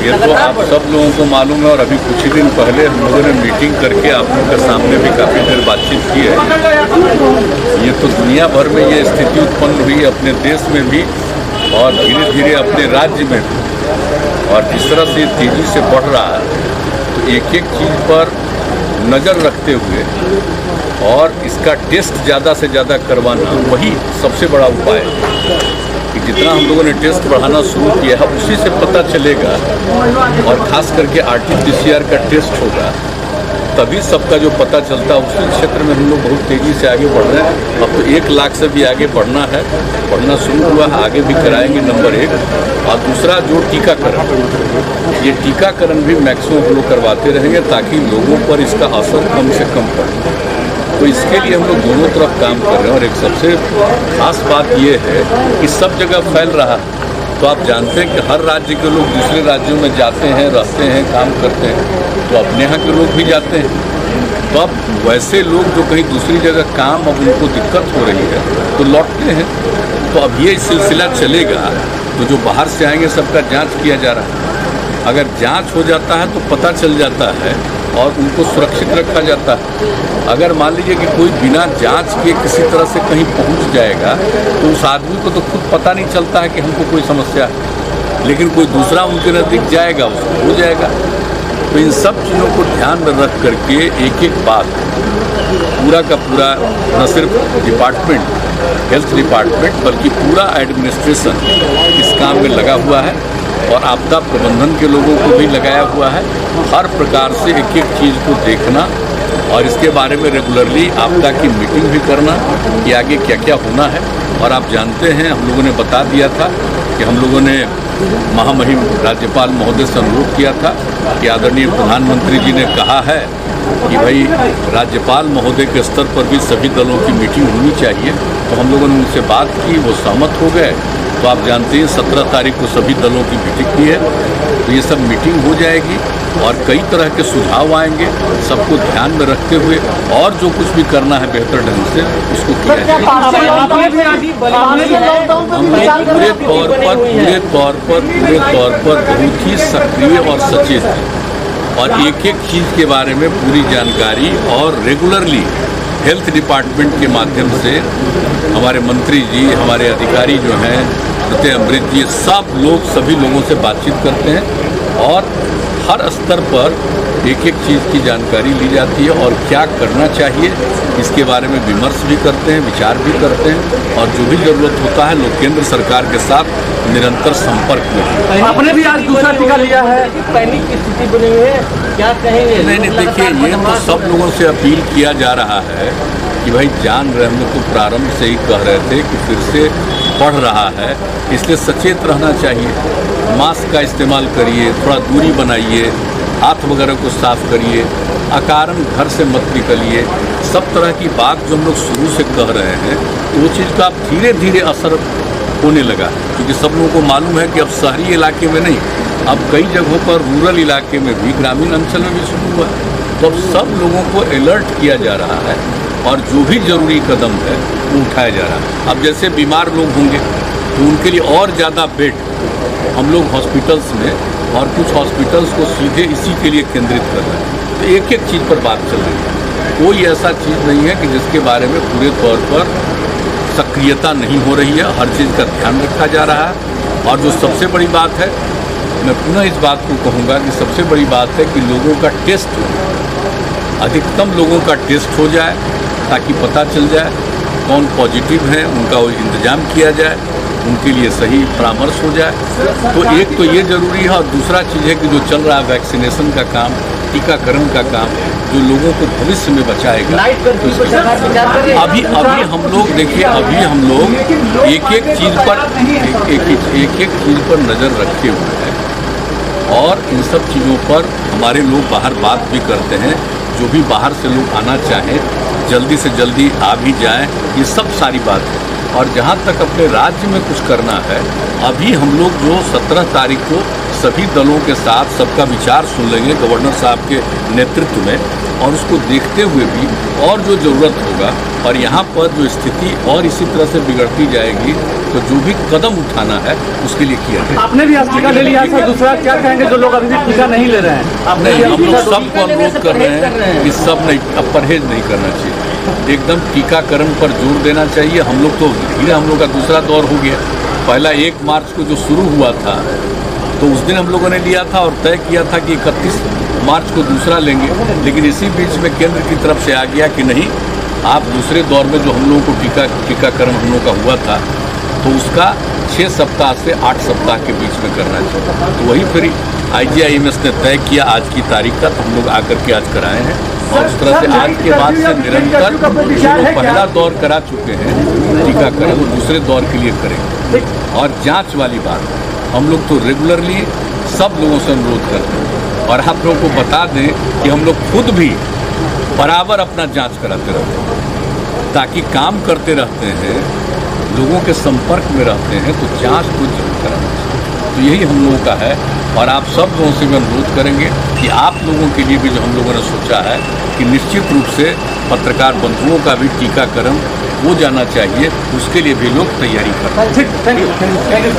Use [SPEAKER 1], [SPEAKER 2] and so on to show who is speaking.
[SPEAKER 1] ये तो आप सब लोगों को मालूम है और अभी कुछ ही दिन पहले हम लोगों ने मीटिंग करके आप लोगों के सामने भी काफ़ी देर बातचीत की है। ये तो दुनिया भर में ये स्थिति उत्पन्न हुई, अपने देश में भी और धीरे धीरे अपने राज्य में भी, और जिस तरह से तेज़ी से बढ़ रहा है तो एक एक चीज़ पर नज़र रखते हुए और इसका टेस्ट ज़्यादा से ज़्यादा करवाना वही सबसे बड़ा उपाय है कि जितना हम लोगों ने टेस्ट बढ़ाना शुरू किया है उसी से पता चलेगा, और ख़ास करके RT-PCR का टेस्ट होगा तभी सबका जो पता चलता है। उसी क्षेत्र में हम लोग बहुत तेज़ी से आगे बढ़ रहे हैं। अब तो 1 लाख से भी आगे बढ़ना है, बढ़ना शुरू हुआ है, आगे भी कराएंगे नंबर 1। और दूसरा जो टीकाकरण, ये टीकाकरण भी मैक्सिमम हम लोग करवाते रहेंगे ताकि लोगों पर इसका असर कम से कम पड़े। तो इसके लिए हम लोग दोनों तरफ काम कर रहे हैं। और एक सबसे खास बात ये है कि सब जगह फैल रहा है, तो आप जानते हैं कि हर राज्य के लोग दूसरे राज्यों में जाते हैं, रहते हैं, काम करते हैं, तो अपने यहाँ के लोग भी जाते हैं। तो अब वैसे लोग जो कहीं दूसरी जगह काम अब उनको दिक्कत हो रही है तो लौटते हैं। तो अब ये सिलसिला चलेगा, तो जो बाहर से आएंगे सबका जांच किया जा रहा है। अगर जांच हो जाता है तो पता चल जाता है और उनको सुरक्षित रखा जाता है। अगर मान लीजिए कि कोई बिना जांच के किसी तरह से कहीं पहुंच जाएगा तो उस आदमी को तो खुद पता नहीं चलता है कि हमको कोई समस्या है, लेकिन कोई दूसरा उनके नज़दीक जाएगा उसको हो जाएगा। तो इन सब चीज़ों को ध्यान में रख करके एक एक बात पूरा का पूरा न सिर्फ डिपार्टमेंट, हेल्थ डिपार्टमेंट, बल्कि पूरा एडमिनिस्ट्रेशन इस काम में लगा हुआ है और आपदा प्रबंधन के लोगों को भी लगाया हुआ है। हर प्रकार से एक एक चीज़ को देखना और इसके बारे में रेगुलरली आपदा की मीटिंग भी करना कि आगे क्या क्या होना है। और आप जानते हैं हम लोगों ने बता दिया था कि हम लोगों ने महामहिम राज्यपाल महोदय से अनुरोध किया था कि आदरणीय प्रधानमंत्री जी ने कहा है कि भाई राज्यपाल महोदय के स्तर पर भी सभी दलों की मीटिंग होनी चाहिए। तो हम लोगों ने उनसे बात की, वो सहमत हो गए। तो आप जानते हैं 17 तारीख को सभी दलों की मीटिंग भी है, तो ये सब मीटिंग हो जाएगी और कई तरह के सुझाव आएंगे, सबको ध्यान में रखते हुए और जो कुछ भी करना है बेहतर ढंग से उसको किया जाएगा। हम लोग पूरे तौर पर बहुत ही सक्रिय और सचेत हैं और एक एक चीज़ के बारे में पूरी जानकारी और रेगुलरली हेल्थ डिपार्टमेंट के माध्यम से हमारे मंत्री जी, हमारे अधिकारी जो हैं, प्रत्यय अमृत जी, सब लोग सभी लोगों से बातचीत करते हैं और हर स्तर पर एक एक चीज़ की जानकारी ली जाती है और क्या करना चाहिए इसके बारे में विमर्श भी करते हैं, विचार भी करते हैं और जो भी ज़रूरत होता है लोग केंद्र सरकार के साथ निरंतर संपर्क में।
[SPEAKER 2] आपने भी आज दूसरा टीका लिया है, पैनिक की स्थिति बनी हुई है, क्या कहेंगे?
[SPEAKER 1] नहीं, देखिए ये तो सब लोगों से अपील किया जा रहा है कि भाई जान रहे, हम लोग तो प्रारंभ से ही कह रहे थे कि फिर से बढ़ रहा है, इसलिए सचेत रहना चाहिए। मास्क का इस्तेमाल करिए, थोड़ा दूरी बनाइए, हाथ वगैरह को साफ करिए, अकारण घर से मत निकलिए। सब तरह की बात जो हम लोग शुरू से कह रहे हैं वो चीज़ का अब धीरे धीरे असर होने लगा, क्योंकि सब लोगों को मालूम है कि अब शहरी इलाके में नहीं, अब कई जगहों पर रूरल इलाके में भी, ग्रामीण अंचल में भी शुरू हुआ है। तो अब सब लोगों को अलर्ट किया जा रहा है और जो भी ज़रूरी कदम है वो उठाया जा रहा है। अब जैसे बीमार लोग होंगे तो उनके लिए और ज़्यादा बेड हम लोग हॉस्पिटल्स में और कुछ हॉस्पिटल्स को सीधे इसी के लिए केंद्रित कर रहे हैं। तो एक एक चीज़ पर बात चल रही है, कोई ऐसा चीज़ नहीं है कि जिसके बारे में पूरे तौर पर सक्रियता नहीं हो रही है। हर चीज़ का ध्यान रखा जा रहा है। और जो सबसे बड़ी बात है, मैं पुनः इस बात को कहूँगा कि सबसे बड़ी बात है कि लोगों का टेस्ट हो, अधिकतम लोगों का टेस्ट हो जाए ताकि पता चल जाए कौन पॉजिटिव हैं, उनका वो इंतज़ाम किया जाए, उनके लिए सही परामर्श हो जाए। तो एक तो ये ज़रूरी है और दूसरा चीज़ है कि जो चल रहा है वैक्सीनेशन का काम, टीकाकरण का काम, जो लोगों को भविष्य में बचाएगा। तो अभी हम लोग देखिए, अभी हम लोग एक एक चीज़ पर नज़र रखे हुए हैं और इन सब चीज़ों पर हमारे लोग बाहर बात भी करते हैं। जो भी बाहर से लोग आना चाहें जल्दी से जल्दी आ भी जाएं, ये सब सारी बात है। और जहाँ तक अपने राज्य में कुछ करना है, अभी हम लोग जो 17 तारीख को सभी दलों के साथ सबका विचार सुन लेंगे गवर्नर साहब के नेतृत्व में, और उसको देखते हुए भी और जो ज़रूरत होगा, और यहाँ पर जो स्थिति और इसी तरह से बिगड़ती जाएगी तो जो भी कदम उठाना है उसके लिए किया जाए।
[SPEAKER 2] आपने भी आज टीका ले लिया सर, दूसरा क्या कहेंगे जो लोग अभी भी टीका नहीं ले रहे हैं? आपने
[SPEAKER 1] नहीं, हम लोग
[SPEAKER 2] टीका
[SPEAKER 1] सबको अनुरोध कर रहे हैं कि सब नहीं, अब परहेज नहीं करना चाहिए, एकदम टीकाकरण पर जोर देना चाहिए। हम लोग तो धीरे, हम लोग का दूसरा दौर हो गया। पहला 1 मार्च को जो शुरू हुआ था तो उस दिन हम लोगों ने लिया था और तय किया था कि 31 मार्च को दूसरा लेंगे, लेकिन इसी बीच में केंद्र की तरफ से आ गया कि नहीं, आप दूसरे दौर में जो हम लोगों को टीकाकरण हम लोगों का हुआ था तो उसका 6 सप्ताह से 8 सप्ताह के बीच में करना चाहिए। तो वही फिर IGIMS ने तय किया आज की तारीख का, तो हम लोग आकर के आज कराए हैं, और उस तरह से आज के बाद से निरंतर जो पहला दौर करा चुके हैं टीकाकरण वो दूसरे दौर के लिए करेंगे। और जांच वाली बात, हम लोग तो रेगुलरली सब लोगों से अनुरोध करते हैं, और आप लोगों को बता दें कि हम लोग खुद भी बराबर अपना जांच कराते रहते हैं, ताकि काम करते रहते हैं, लोगों के संपर्क में रहते हैं, तो जांच को जरूर कराना चाहिए। तो यही हम लोगों का है, और आप सब लोगों से भी अनुरोध करेंगे कि आप लोगों के लिए भी जो हम लोगों ने सोचा है कि निश्चित रूप से पत्रकार बंधुओं का भी टीकाकरण हो जाना चाहिए, उसके लिए भी लोग तैयारी करें।
[SPEAKER 2] Thank you.